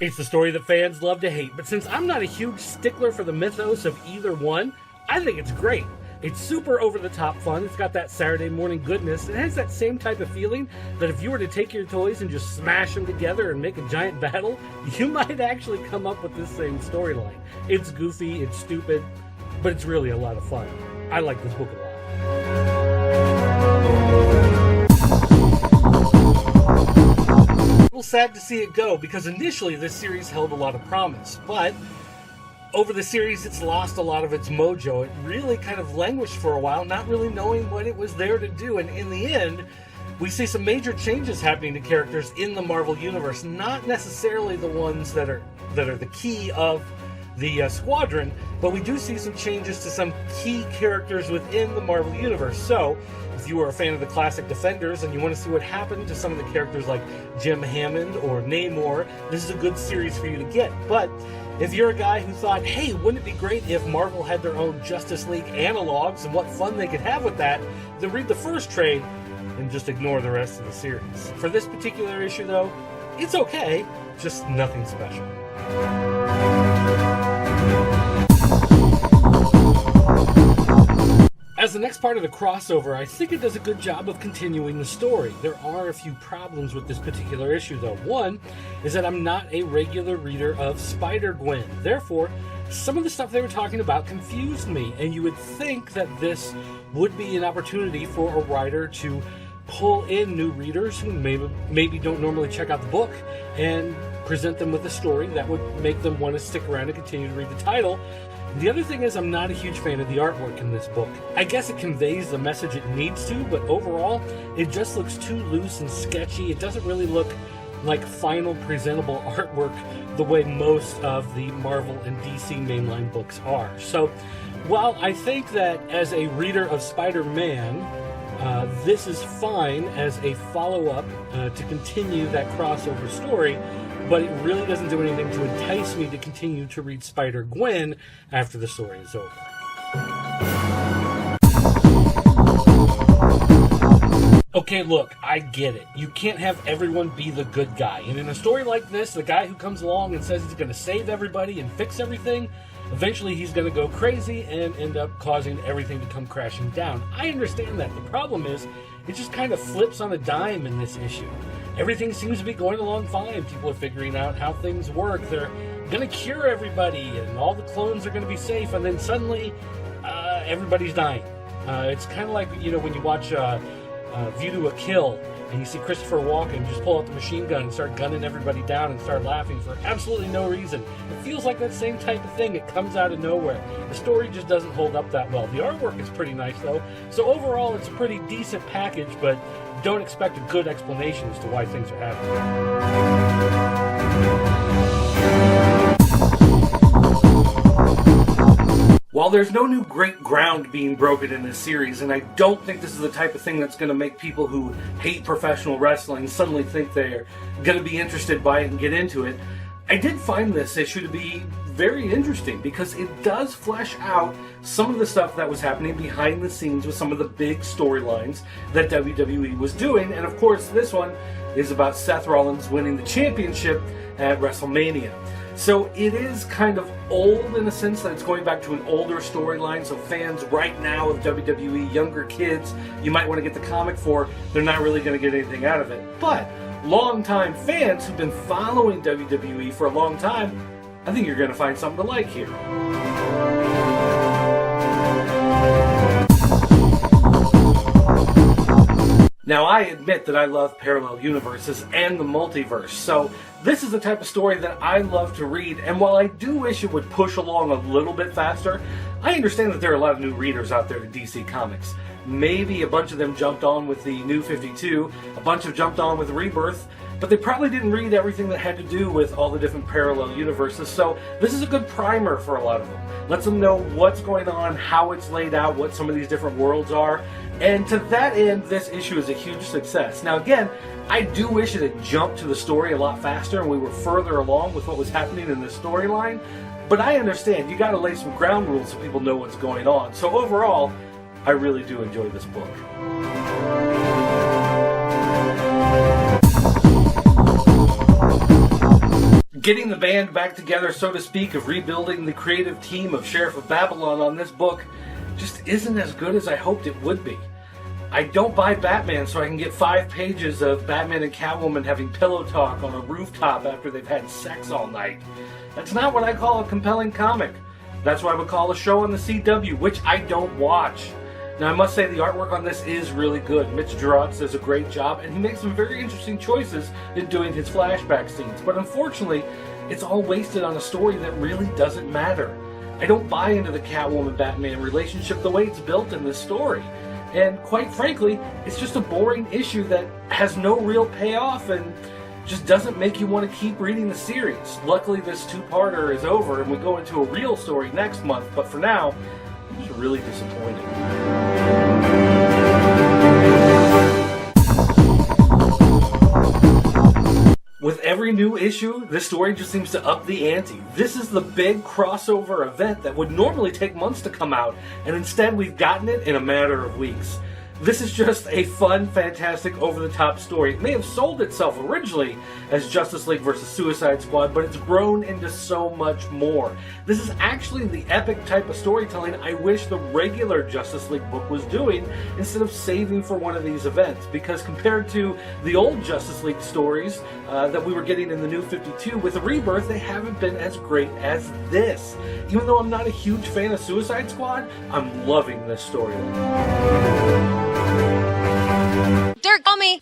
It's the story that fans love to hate, but since I'm not a huge stickler for the mythos of either one, I think it's great. It's super over-the-top fun, it's got that Saturday morning goodness, it has that same type of feeling that if you were to take your toys and just smash them together and make a giant battle, you might actually come up with this same storyline. It's goofy, it's stupid, but it's really a lot of fun. I like this book a lot. A little sad to see it go, because initially this series held a lot of promise, but over the series it's lost a lot of its mojo. It really kind of languished for a while, not really knowing what it was there to do, and in the end we see some major changes happening to characters in the Marvel Universe, not necessarily the ones that are the key of the Squadron, but we do see some changes to some key characters within the Marvel Universe. So if you are a fan of the classic Defenders and you want to see what happened to some of the characters like Jim Hammond or Namor, this is a good series for you to get. But if you're a guy who thought, hey, wouldn't it be great if Marvel had their own Justice League analogs and what fun they could have with that, then read the first trade and just ignore the rest of the series. For this particular issue, though, it's okay, just nothing special. As the next part of the crossover, I think it does a good job of continuing the story. There are a few problems with this particular issue, though. One is that I'm not a regular reader of Spider-Gwen. Therefore, some of the stuff they were talking about confused me, and you would think that this would be an opportunity for a writer to pull in new readers who maybe don't normally check out the book and present them with a story that would make them want to stick around and continue to read the title. The other thing is, I'm not a huge fan of the artwork in this book. I guess it conveys the message it needs to, but overall, it just looks too loose and sketchy. It doesn't really look like final presentable artwork the way most of the Marvel and DC mainline books are. So, while I think that as a reader of Spider-Man, this is fine as a follow-up to continue that crossover story, but it really doesn't do anything to entice me to continue to read Spider-Gwen after the story is over. Okay, look, I get it. You can't have everyone be the good guy. And in a story like this, the guy who comes along and says he's going to save everybody and fix everything, eventually he's going to go crazy and end up causing everything to come crashing down. I understand that. The problem is, it just kind of flips on a dime in this issue. Everything seems to be going along fine. People are figuring out how things work. They're going to cure everybody, and all the clones are going to be safe, and then suddenly, everybody's dying. It's kind of like, when you watch View to a Kill, and you see Christopher Walken just pull out the machine gun and start gunning everybody down and start laughing for absolutely no reason. It feels like that same type of thing. It comes out of nowhere. The story just doesn't hold up that well. The artwork is pretty nice, though. So overall, it's a pretty decent package, but don't expect a good explanation as to why things are happening. While there's no new great ground being broken in this series, and I don't think this is the type of thing that's going to make people who hate professional wrestling suddenly think they're going to be interested by it and get into it, I did find this issue to be very interesting because it does flesh out some of the stuff that was happening behind the scenes with some of the big storylines that WWE was doing. And of course, this one is about Seth Rollins winning the championship at WrestleMania. So it is kind of old in a sense that it's going back to an older storyline. So fans right now of WWE, younger kids, you might want to get the comic for, they're not really going to get anything out of it. But longtime fans who've been following WWE for a long time, I think you're going to find something to like here. Now, I admit that I love parallel universes and the multiverse, so this is the type of story that I love to read, and while I do wish it would push along a little bit faster, I understand that there are a lot of new readers out there to DC Comics. Maybe a bunch of them jumped on with the New 52, a bunch have jumped on with Rebirth, but they probably didn't read everything that had to do with all the different parallel universes, so this is a good primer for a lot of them. Lets them know what's going on, how it's laid out, what some of these different worlds are, and to that end, this issue is a huge success. Now again, I do wish it had jumped to the story a lot faster and we were further along with what was happening in the storyline, but I understand, you gotta lay some ground rules so people know what's going on. So overall, I really do enjoy this book. Getting the band back together, so to speak, of rebuilding the creative team of Sheriff of Babylon on this book just isn't as good as I hoped it would be. I don't buy Batman so I can get 5 pages of Batman and Catwoman having pillow talk on a rooftop after they've had sex all night. That's not what I call a compelling comic. That's what I would call a show on the CW, which I don't watch. Now, I must say the artwork on this is really good. Mitch Gerads does a great job, and he makes some very interesting choices in doing his flashback scenes. But unfortunately, it's all wasted on a story that really doesn't matter. I don't buy into the Catwoman-Batman relationship the way it's built in this story. And quite frankly, it's just a boring issue that has no real payoff and just doesn't make you want to keep reading the series. Luckily, this two-parter is over, and we go into a real story next month. But for now, it's really disappointing. With every new issue, this story just seems to up the ante. This is the big crossover event that would normally take months to come out, and instead we've gotten it in a matter of weeks. This is just a fun, fantastic, over-the-top story. It may have sold itself originally as Justice League vs. Suicide Squad, but it's grown into so much more. This is actually the epic type of storytelling I wish the regular Justice League book was doing instead of saving for one of these events, because compared to the old Justice League stories that we were getting in the New 52 with a Rebirth, they haven't been as great as this. Even though I'm not a huge fan of Suicide Squad, I'm loving this storyline. Dirk, call me.